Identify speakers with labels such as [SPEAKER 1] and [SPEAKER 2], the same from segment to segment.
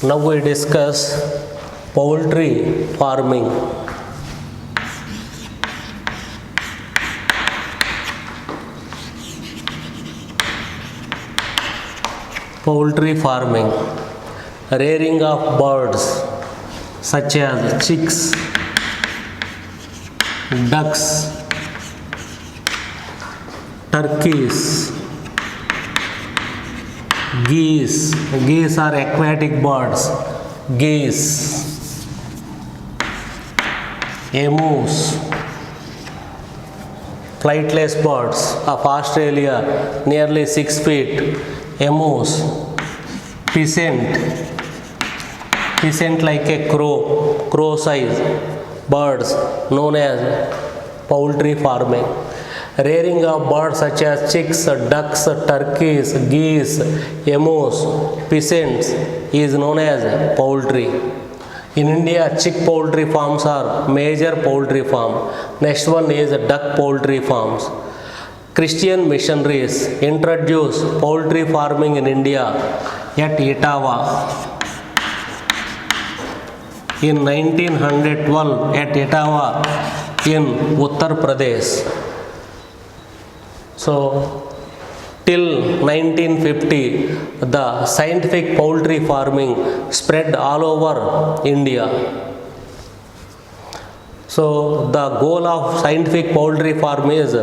[SPEAKER 1] Now we discuss poultry farming. Poultry farming, rearing of birds such as chicks, ducks, turkeys, geese. Geese are aquatic birds. Geese, emus, flightless birds of Australia, nearly 6 feet. Emus, pheasant like a crow size birds known as poultry farming. Rearing of birds such as chicks, ducks, turkeys, geese, emus, pheasants is known as poultry. In India, chick poultry farms are major poultry farm. Next one is duck poultry farms. Christian missionaries introduced poultry farming in India at Etawah in 1912 at Etawah in Uttar Pradesh. So, till 1950, the scientific poultry farming spread all over India. So, the goal of scientific poultry farm is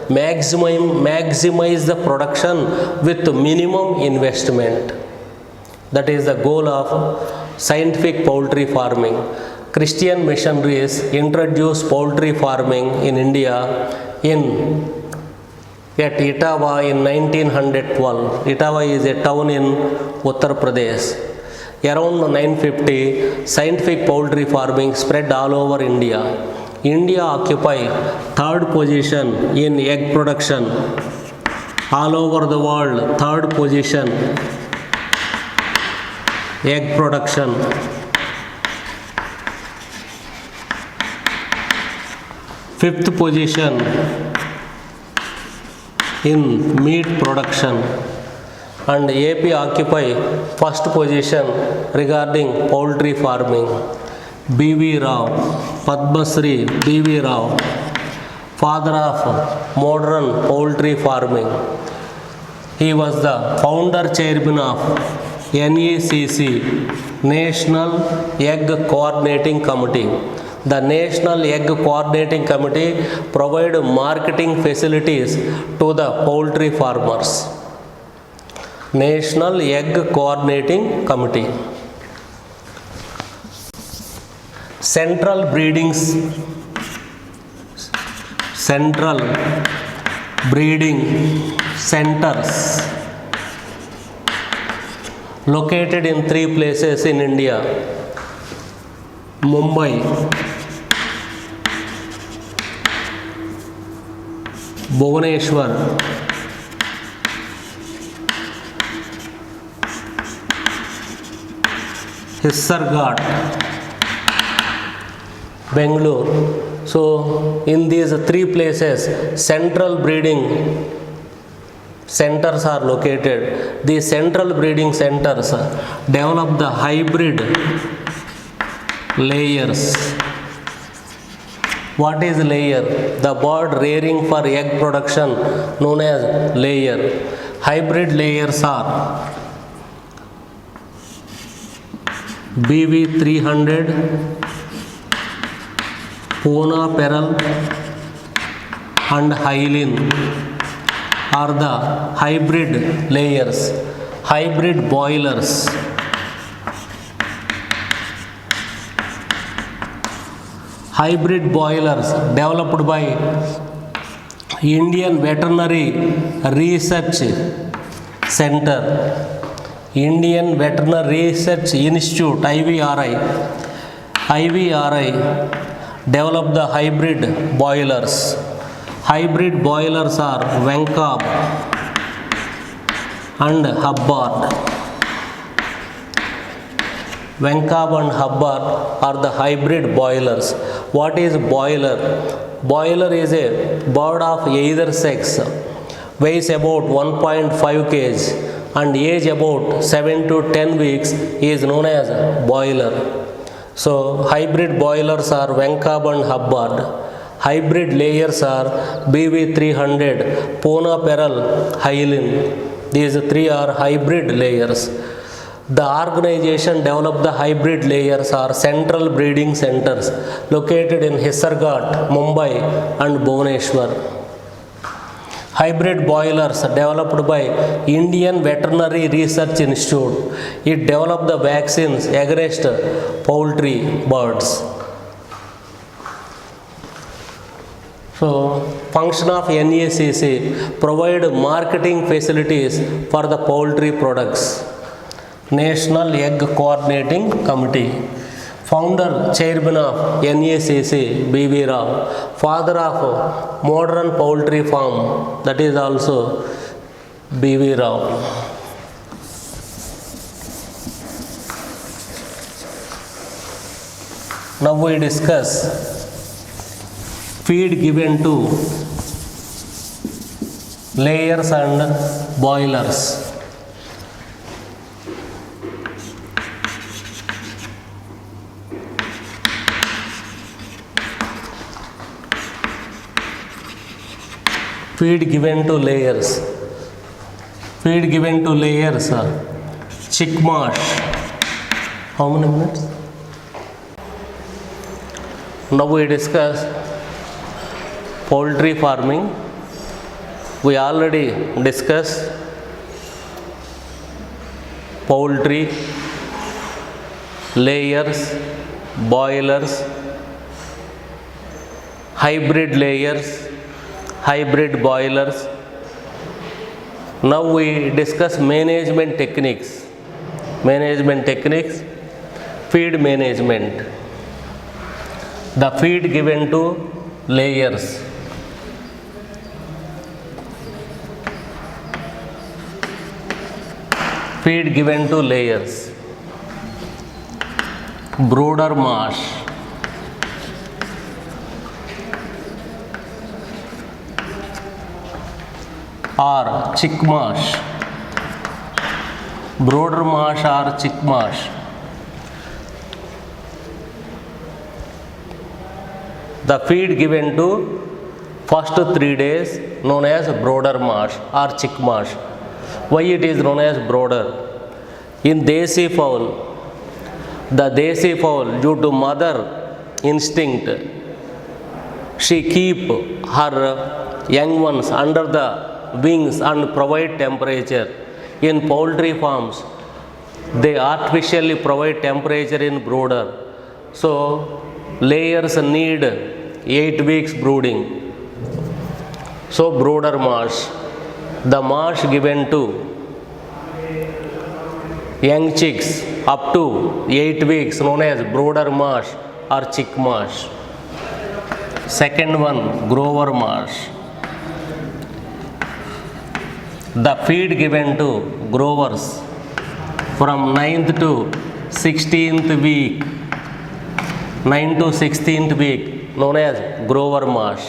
[SPEAKER 1] maximize the production with minimum investment. That is the goal of scientific poultry farming. Christian missionaries introduced poultry farming in India at Etawah in 1912. Etawah is a town in Uttar Pradesh. Around 950, scientific poultry farming spread all over India. India occupies third position in egg production. All over the world, third position, egg production. Fifth position in meat production, and AP occupy first position regarding poultry farming. B.V. Rao, Padma Shri B.V. Rao, father of modern poultry farming. He was the founder chairman of NECC, National Egg Coordinating Committee. The National Egg Coordinating Committee provide marketing facilities to the poultry farmers. National Egg Coordinating Committee. Central breeding centers located in 3 places in India: Mumbai, Bhubaneswar, Hisarghat, Bangalore. So, in these 3 places, central breeding centers are located. These central breeding centers develop the hybrid layers. What is layer? The bird rearing for egg production known as layer. Hybrid layers are BV 300, Pona Pearl and Hylin are the hybrid layers. Hybrid boilers. Hybrid boilers developed by Indian Veterinary Research Center, Indian Veterinary Research Institute, IVRI. IVRI developed the hybrid boilers. Hybrid boilers are Venkab and Hubbard. Venkab and Hubbard are the hybrid boilers. What is boiler? Boiler is a bird of either sex, weighs about 1.5 kg, and age about 7 to 10 weeks is known as boiler. So hybrid boilers are Wenkab and Hubbard. Hybrid layers are BV300, Pona Perel, Hylin. These three are hybrid layers. The organization developed the hybrid layers are central breeding centers located in Hisarghat, Mumbai and Bhubaneswar. Hybrid boilers developed by Indian Veterinary Research Institute. It developed the vaccines against poultry birds. So, function of NACC, provide marketing facilities for the poultry products. National Egg Coordinating Committee. Founder, Chairman of NACC, B.V. Rao. Father of modern poultry farm, that is also B.V. Rao. Now we discuss feed given to layers and boilers. Feed given to layers. Feed given to layers. Chick mash. How many minutes? Now we discuss poultry farming. We already discussed poultry, layers, boilers, hybrid layers, hybrid boilers. Now we discuss management techniques. Management techniques, feed management. The feed given to layers. Feed given to layers. Brooder mash. Or chick mash. Brooder mash or chick mash. The feed given to first 3 days known as brooder mash or chick mash. Why it is known as brooder? In Desi fowl, the Desi fowl, due to mother instinct, she keep her young ones under the wings and provide temperature. In poultry farms, they artificially provide temperature in brooder. So layers need 8 weeks brooding. So brooder mash. The mash given to young chicks up to 8 weeks known as brooder mash or chick mash. Second one, grower mash. The feed given to growers from 9th to 16th week, 9 to 16th week known as grower mash.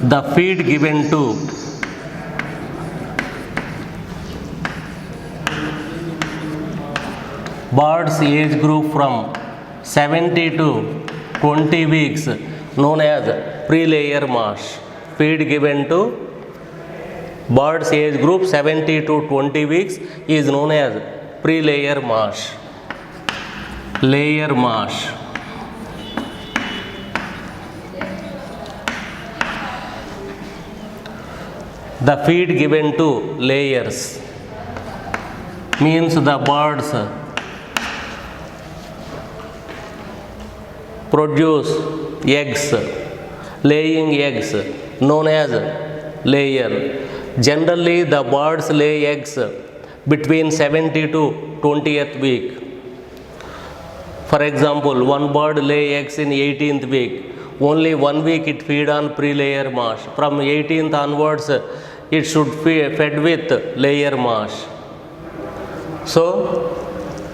[SPEAKER 1] The feed given to birds age group from 70 to 20 weeks known as pre-layer mash. Feed given to birds age group 70 to 20 weeks is known as pre-layer mash. Layer mash. The feed given to layers means the birds produce eggs, laying eggs known as layer. Generally the birds lay eggs between 70 to 20th week. For example, one bird lay eggs in 18th week. Only 1 week it feed on pre-layer mash. From 18th onwards it should be fed with layer mash. So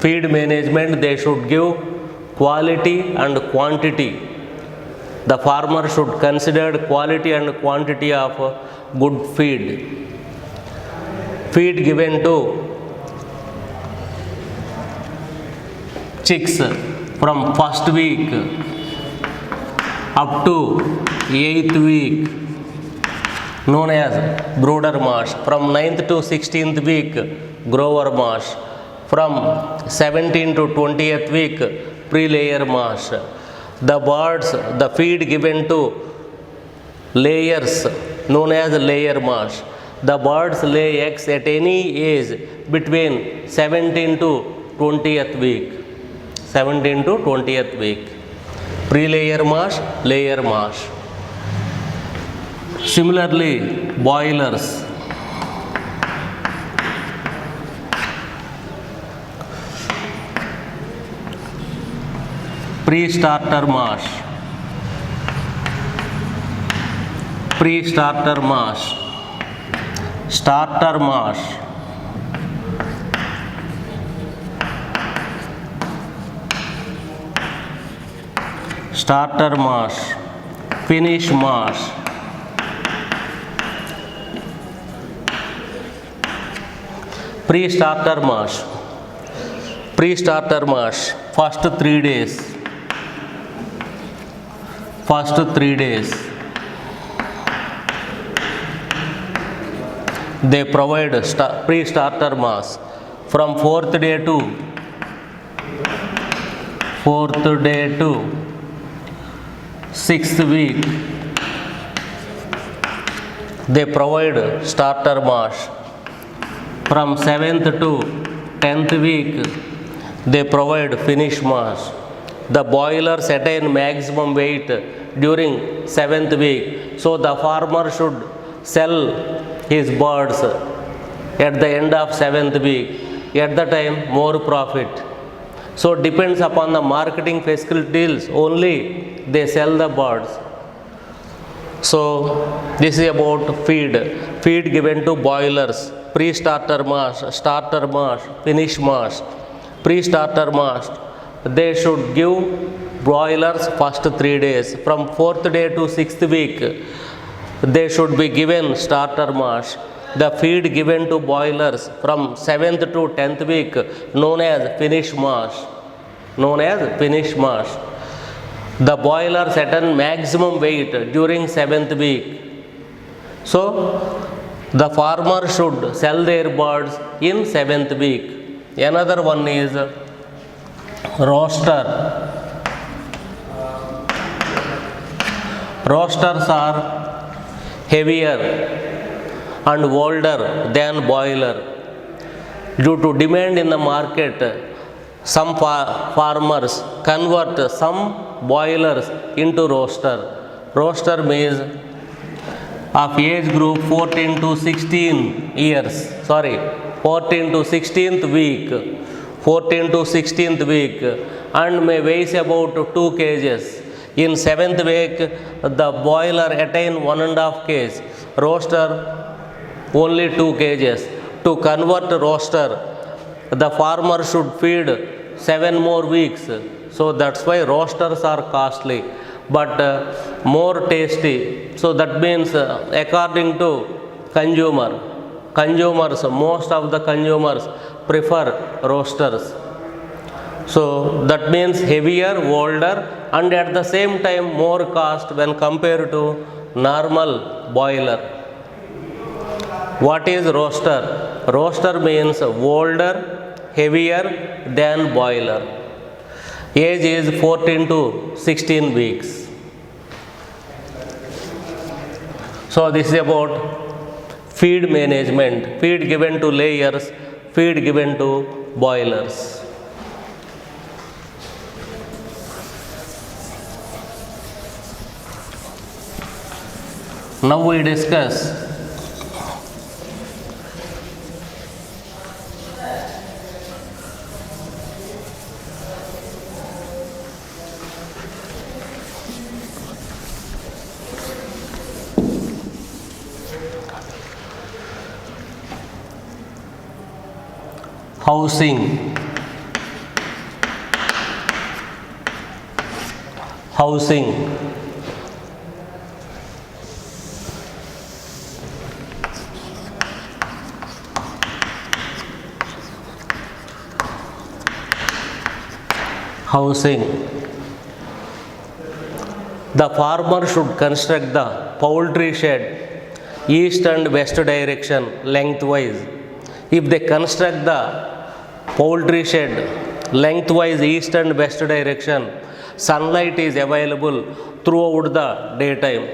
[SPEAKER 1] feed management, they should give quality and quantity. The farmer should consider quality and quantity of good feed. feed given to chicks from first week up to 8th week known as brooder mash. From 9th to 16th week grower mash. From 17th to 20th week pre-layer mash. The birds, the feed given to layers known as layer mash. The birds lay eggs at any age between 17 to 20th week. 17 to 20th week. Pre-layer mash, layer mash. Similarly, boilers. Pre-starter mash. Pre-starter mash. Starter mash. Starter mash. Finish mash. Pre-starter mash. Pre-starter mash. First 3 days. First 3 days. They provide pre-starter mass. From 4th day to 6th week, they provide starter mash. From 7th to 10th week, they provide finish mash. The boilers attain maximum weight during 7th week, so the farmer should sell his birds at the end of 7th week. At the time, more profit. So depends upon the marketing facilities only they sell the birds. So this is about feed. Feed given to boilers. Pre-starter mash, starter mash, finish mash. Pre-starter mash, they should give broilers first 3 days. From 4th day to 6th week, they should be given starter mash. The feed given to boilers from 7th to 10th week known as finish mash. Known as finish mash. The boilers attain maximum weight during 7th week. So the farmer should sell their birds in 7th week. Another one is roaster. Roasters are heavier and older than boiler. Due to demand in the market, some farmers convert some boilers into roaster. Roaster means of age group 14 to 16 years. 14 to 16th week. 14 to 16th week and may weigh about 2 kgs. In 7th week, the boiler attain 1.5 kg. Roaster only 2 kgs. To convert roaster, the farmer should feed 7 more weeks. So that's why roasters are costly, but more tasty. So that means according to consumers, most of the consumers prefer roasters. So that means heavier, older, and at the same time more cost when compared to normal boiler. What is roaster? Roaster means older, heavier than boiler. Age is 14 to 16 weeks. So this is about feed management. Feed given to layers, feed given to boilers. Now we discuss housing. Housing. The farmer should construct the poultry shed east and west direction lengthwise. If they construct the poultry shed lengthwise east and west direction, sunlight is available throughout the daytime.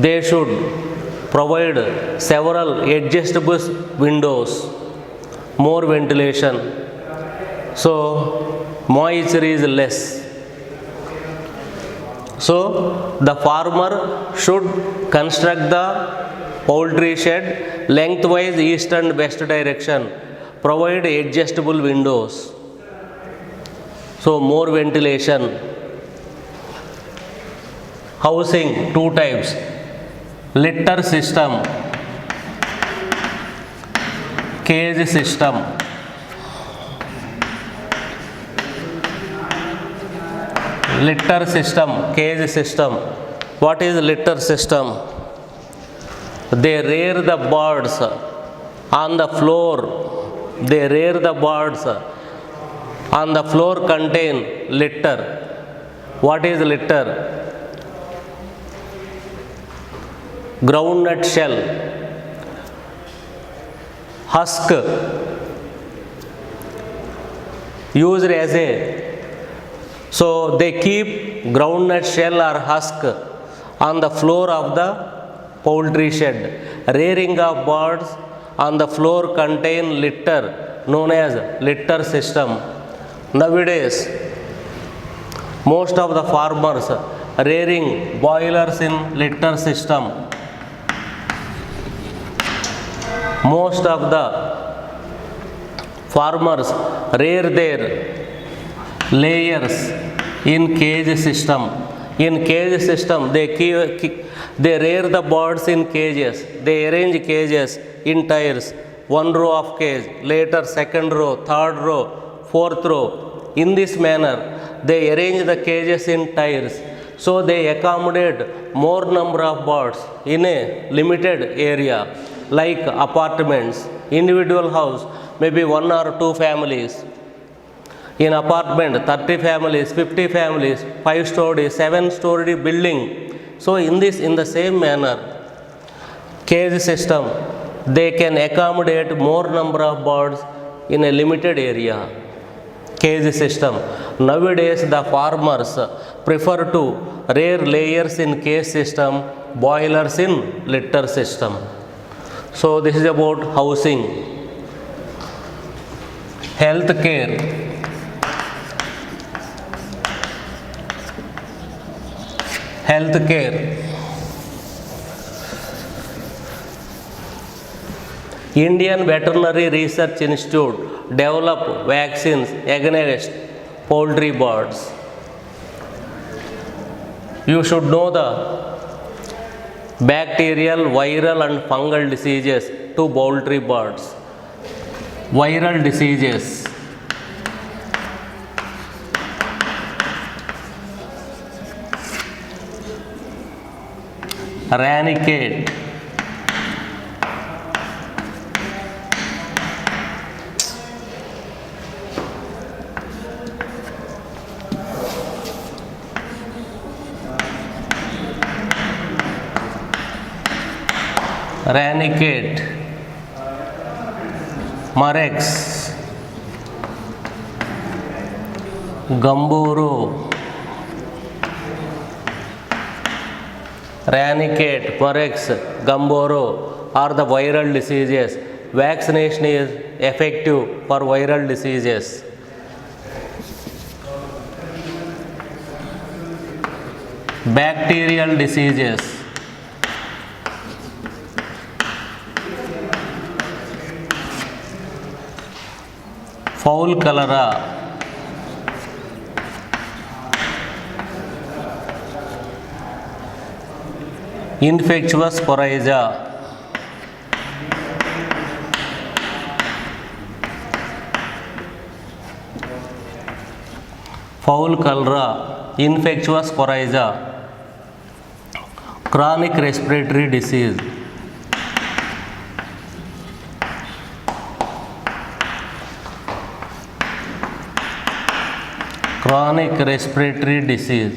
[SPEAKER 1] They should provide several adjustable windows, more ventilation, so moisture is less. So the farmer should construct the poultry shed lengthwise east and west direction, provide adjustable windows, so more ventilation. Housing, two types: litter system, cage system. Litter system, cage system. What is litter system? They rear the birds on the floor. They rear the birds on the floor contain litter. What is litter? Groundnut shell, husk, used as a, so they keep groundnut shell or husk on the floor of the poultry shed. Rearing of birds on the floor contain litter, known as litter system. Nowadays, most of the farmers rearing boilers in litter system. Most of the farmers rear their layers in cage system. In cage system, they rear the birds in cages. They arrange cages in tiers. One row of cage, later second row, third row, fourth row. In this manner, they arrange the cages in tiers. So they accommodate more number of birds in a limited area, like apartments. Individual house, maybe 1 or 2 families. In apartment, 30 families, 50 families, 5-story, 7-story building. So in the same manner, cage system, they can accommodate more number of birds in a limited area. Cage system. Nowadays, the farmers prefer to rear layers in cage system, boilers in litter system. So this is about housing. Health care. Health care. Indian Veterinary Research Institute develop vaccines against poultry birds. You should know the bacterial, viral and fungal diseases to poultry birds. Viral diseases. Ranicate, Ranicate, Murex, Gumboro, Ranicate, Murex, Gumboro are the viral diseases. Vaccination is effective for viral diseases. Bacterial diseases. Fowl cholera, infectious coryza, fowl cholera, infectious coryza, chronic respiratory disease, chronic respiratory disease.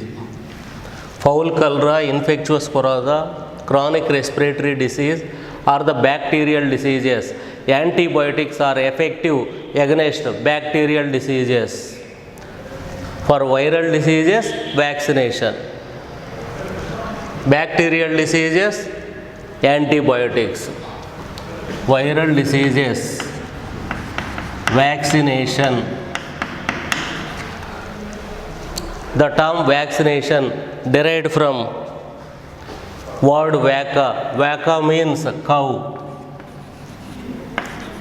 [SPEAKER 1] Foul cholera, infectious coryza, chronic respiratory disease are the bacterial diseases. Antibiotics are effective against bacterial diseases. For viral diseases, vaccination. Bacterial diseases, antibiotics. Viral diseases, vaccination. The term vaccination derived from word vacca. Vacca means cow.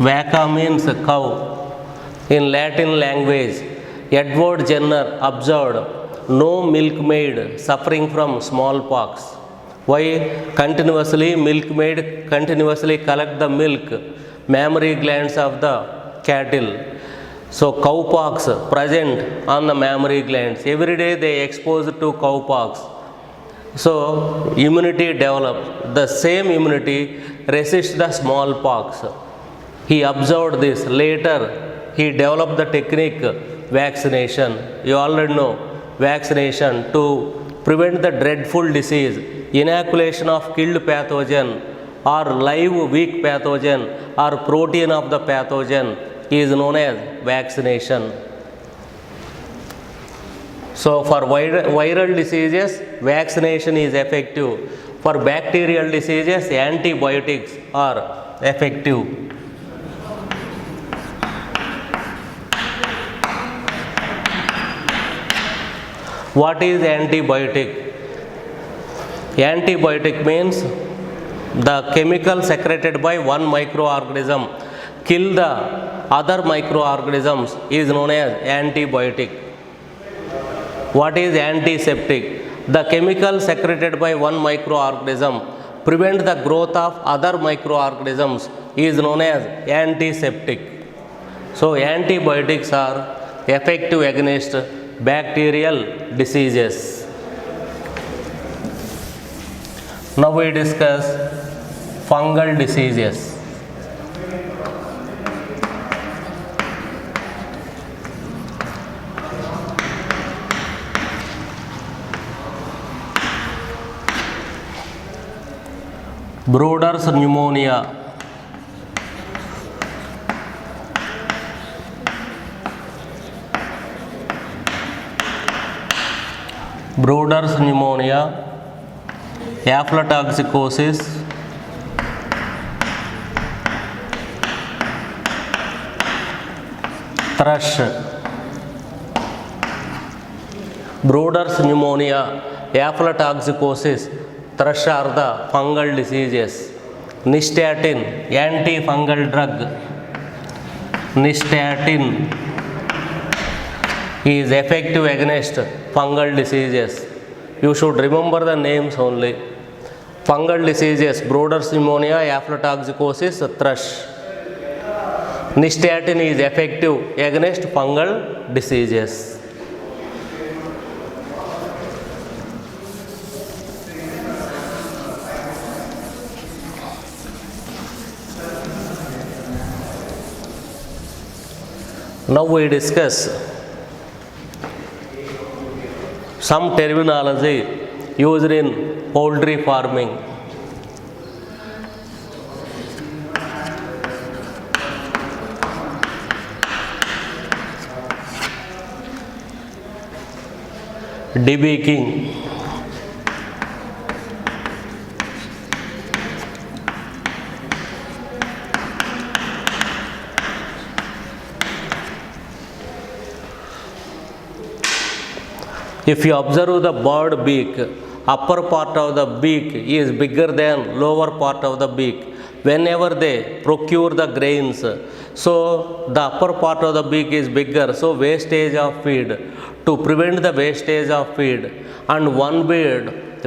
[SPEAKER 1] Vacca means cow. In Latin language, Edward Jenner observed no milkmaid suffering from smallpox. Why? Milkmaid continuously collect the milk, mammary glands of the cattle. So cowpox present on the mammary glands. Every day they exposed to cowpox. So immunity develops. The same immunity resists the smallpox. He observed this. Later he developed the technique vaccination. You already know vaccination to prevent the dreadful disease, inoculation of killed pathogen or live weak pathogen or protein of the pathogen is known as vaccination. So for viral diseases, vaccination is effective. For bacterial diseases, antibiotics are effective. What is antibiotic? Antibiotic means the chemical secreted by one microorganism kill the other microorganisms is known as antibiotic. What is antiseptic? The chemical secreted by one microorganism prevent the growth of other microorganisms is known as antiseptic. So antibiotics are effective against bacterial diseases. Now we discuss fungal diseases. Broders pneumonia. Broders pneumonia, aflatoxicosis, thrush. Broders pneumonia, aflatoxicosis, thrush are the fungal diseases. Nystatin, antifungal drug. Nystatin is effective against fungal diseases. You should remember the names only. Fungal diseases, Broders pneumonia, aflatoxicosis, thrush. Nystatin is effective against fungal diseases. Now we discuss some terminology used in poultry farming. Debeaking, if you observe the bird beak, upper part of the beak is bigger than lower part of the beak. Whenever they procure the grains, so the upper part of the beak is bigger, so wastage of feed. To prevent the wastage of feed, and one bird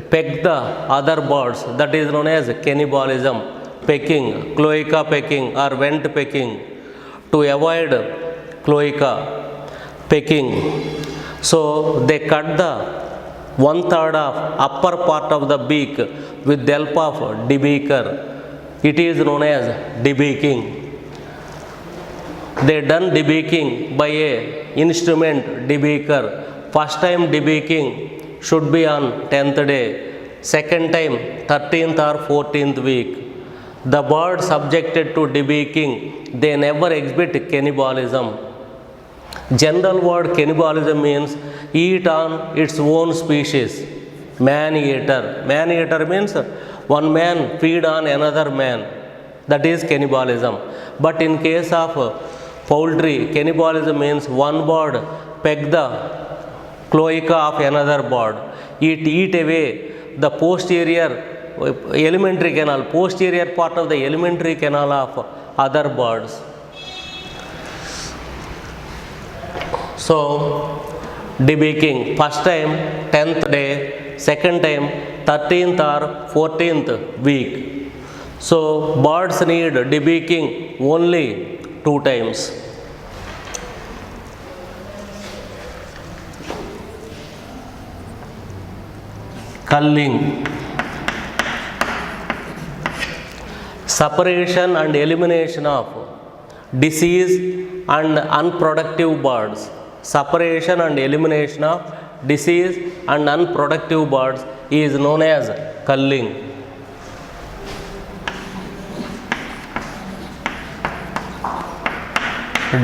[SPEAKER 1] peck the other birds, that is known as cannibalism, pecking, cloaca pecking or vent pecking. To avoid cloaca pecking, so they cut the 1/3 of upper part of the beak with the help of debeaker. It is known as debeaking. They done debeaking by a instrument debeaker First time debeaking should be on 10th day. Second time 13th or 14th week. The bird subjected to debeaking, they never exhibit cannibalism. General word cannibalism means eat on its own species. Man eater. Man eater means one man feed on another man. That is cannibalism. But in case of poultry, cannibalism means one bird peck the cloaca of another bird. It eat away the posterior alimentary canal, posterior part of the alimentary canal of other birds. So, debeaking, first time 10th day, second time 13th or 14th week. So, birds need debeaking only 2 times. Culling. Separation and elimination of disease and unproductive birds. Separation and elimination of disease and unproductive birds is known as culling.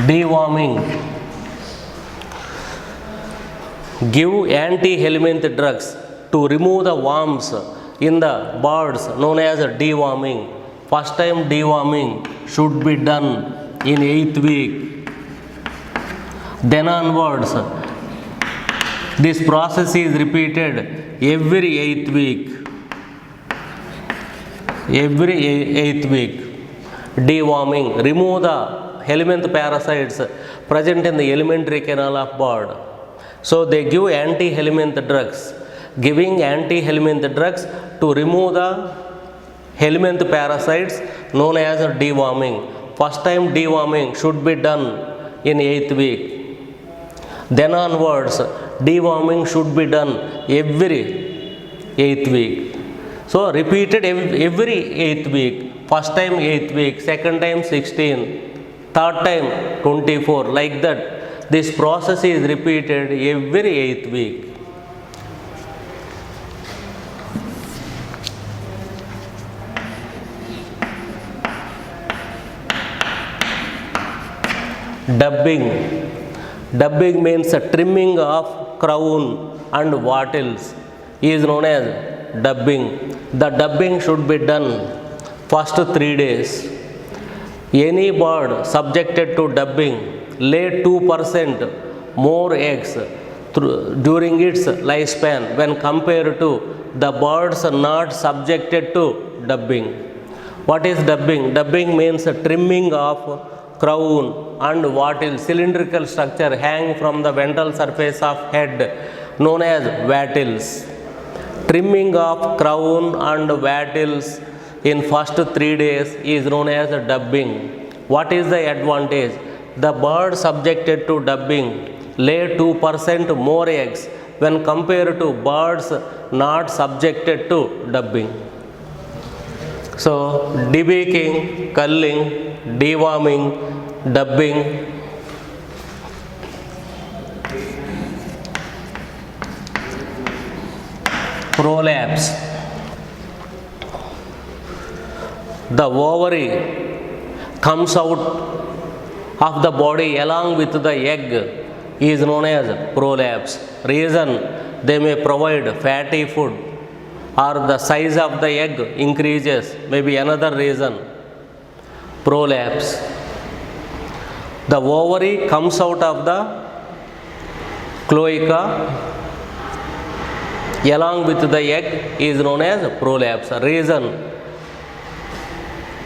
[SPEAKER 1] Deworming. Give anti-helminth drugs to remove the worms in the birds known as deworming. First time deworming should be done in 8th week. Then onwards, this process is repeated every 8th week. Every 8th week. Deworming. Remove the helminth parasites present in the alimentary canal of bird. So they give anti-helminth drugs. Giving anti-helminth drugs to remove the helminth parasites known as deworming. First time deworming should be done in 8th week. Then onwards, deworming should be done every 8th week. So repeated every 8th week. First time 8th week, second time 16, third time 24. Like that, this process is repeated every 8th week. Dubbing. Dubbing means a trimming of crown and wattles is known as dubbing. The dubbing should be done first 3 days. Any bird subjected to dubbing lay 2% more eggs during its lifespan when compared to the birds not subjected to dubbing. What is dubbing? Dubbing means a trimming of crown and wattle, cylindrical structure hang from the ventral surface of head known as wattles. Trimming of crown and wattles in first 3 days is known as dubbing. What is the advantage? The bird subjected to dubbing lay 2% more eggs when compared to birds not subjected to dubbing. So, debeaking, culling, deworming, dubbing. Prolapse. The ovary comes out of the body along with the egg is known as prolapse. Reason, they may provide fatty food or the size of the egg increases, maybe another reason. Prolapse. The ovary comes out of the cloaca along with the egg is known as prolapse. Reason,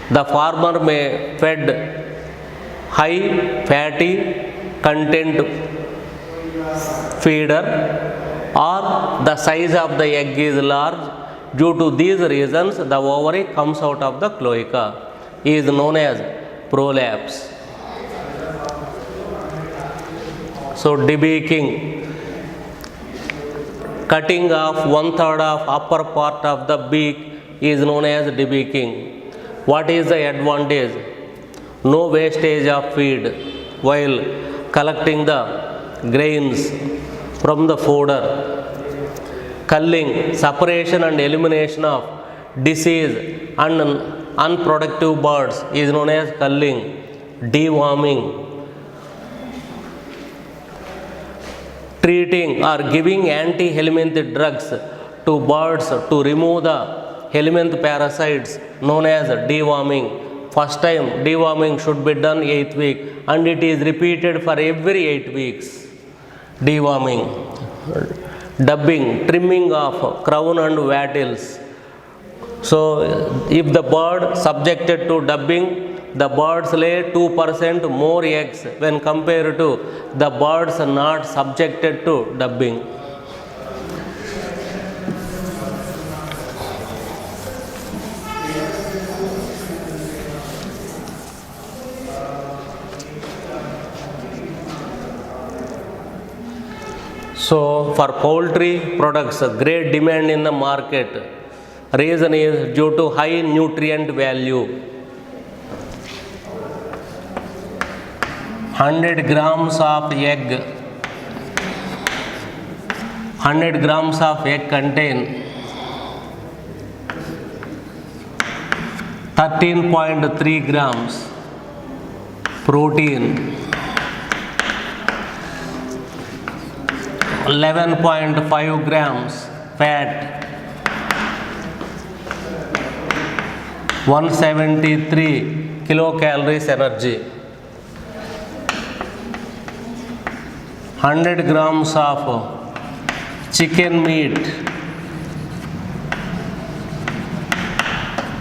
[SPEAKER 1] the farmer may fed high fatty content feeder or the size of the egg is large. Due to these reasons, the ovary comes out of the cloaca is known as prolapse. So, debeaking, cutting off 1/3 of upper part of the beak is known as debeaking. What is the advantage? No wastage of feed while collecting the grains from the fodder. Culling, separation and elimination of disease and unproductive birds is known as culling. Deworming, treating or giving anti-helminth drugs to birds to remove the helminth parasites known as deworming. First time deworming should be done 8th week and it is repeated for every 8 weeks. Deworming. Dubbing, trimming of crown and wattles. So if the bird subjected to dubbing, the birds lay 2% more eggs when compared to the birds not subjected to dubbing. So for poultry products, great demand in the market. Reason is due to high nutrient value. 100 grams of egg. 100 grams of egg contain 13.3 grams protein, 11.5 grams fat, 173 kilocalories energy. 100 grams of chicken meat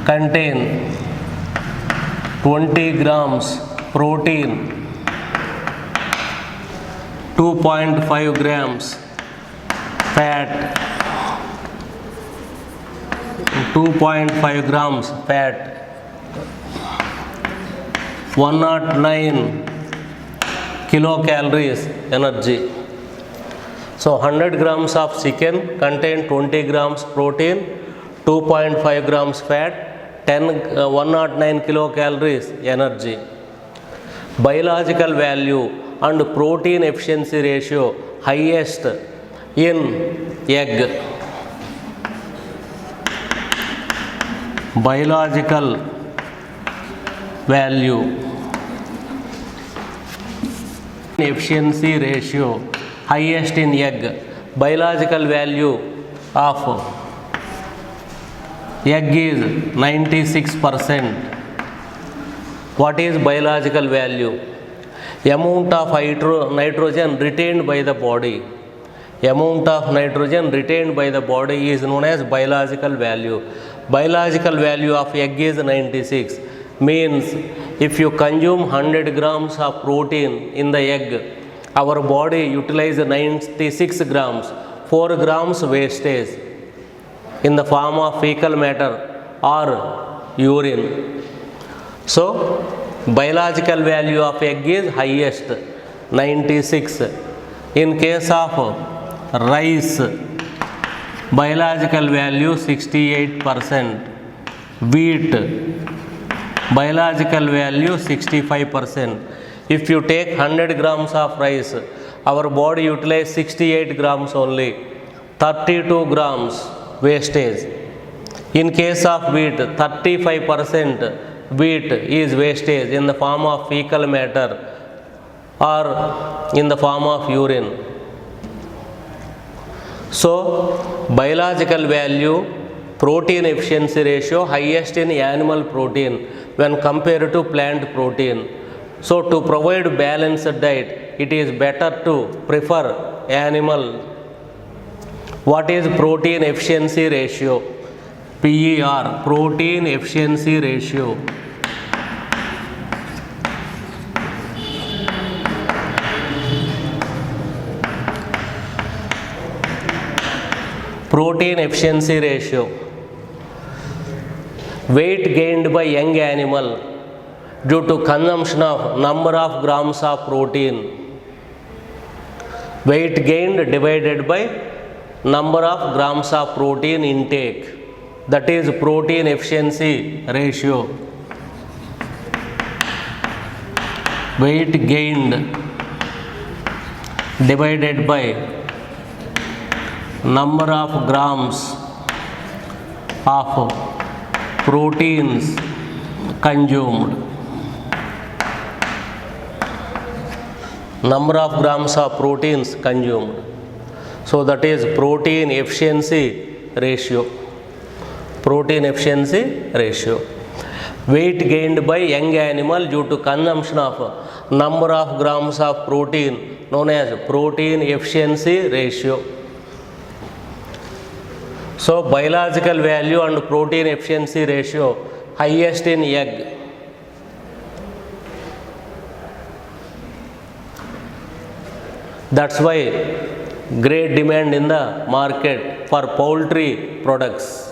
[SPEAKER 1] contain 20 grams protein, 2.5 grams fat, 2.5 grams fat, 109 kilocalories energy. So 100 grams of chicken contain 20 grams protein, 2.5 grams fat, 109 kilocalories energy. Biological value and protein efficiency ratio highest in egg. Biological value, efficiency ratio highest in egg. Biological value of egg is 96%. What is biological value? Amount of nitrogen retained by the body. Amount of nitrogen retained by the body is known as biological value. Biological value of egg is 96. Means if you consume 100 grams of protein in the egg, our body utilizes 96 grams, 4 grams wastage in the form of fecal matter or urine. So biological value of egg is highest, 96. In case of rice, biological value 68%. Wheat, biological value 65%. If you take 100 grams of rice, our body utilizes 68 grams only, 32 grams wastage. In case of wheat, 35% wheat is wastage in the form of fecal matter or in the form of urine. So biological value, protein efficiency ratio highest in animal protein when compared to plant protein. So to provide balanced diet, it is better to prefer animal. What is protein efficiency ratio? PER, protein efficiency ratio. Protein efficiency ratio. Weight gained by young animal due to consumption of number of grams of protein. Weight gained divided by number of grams of protein intake. That is protein efficiency ratio. Weight gained divided by number of grams of proteins consumed. Number of grams of proteins consumed. So that is protein efficiency ratio. Protein efficiency ratio. Weight gained by young animal due to consumption of number of grams of protein known as protein efficiency ratio. So biological value and protein efficiency ratio highest in egg. That's why great demand in the market for poultry products.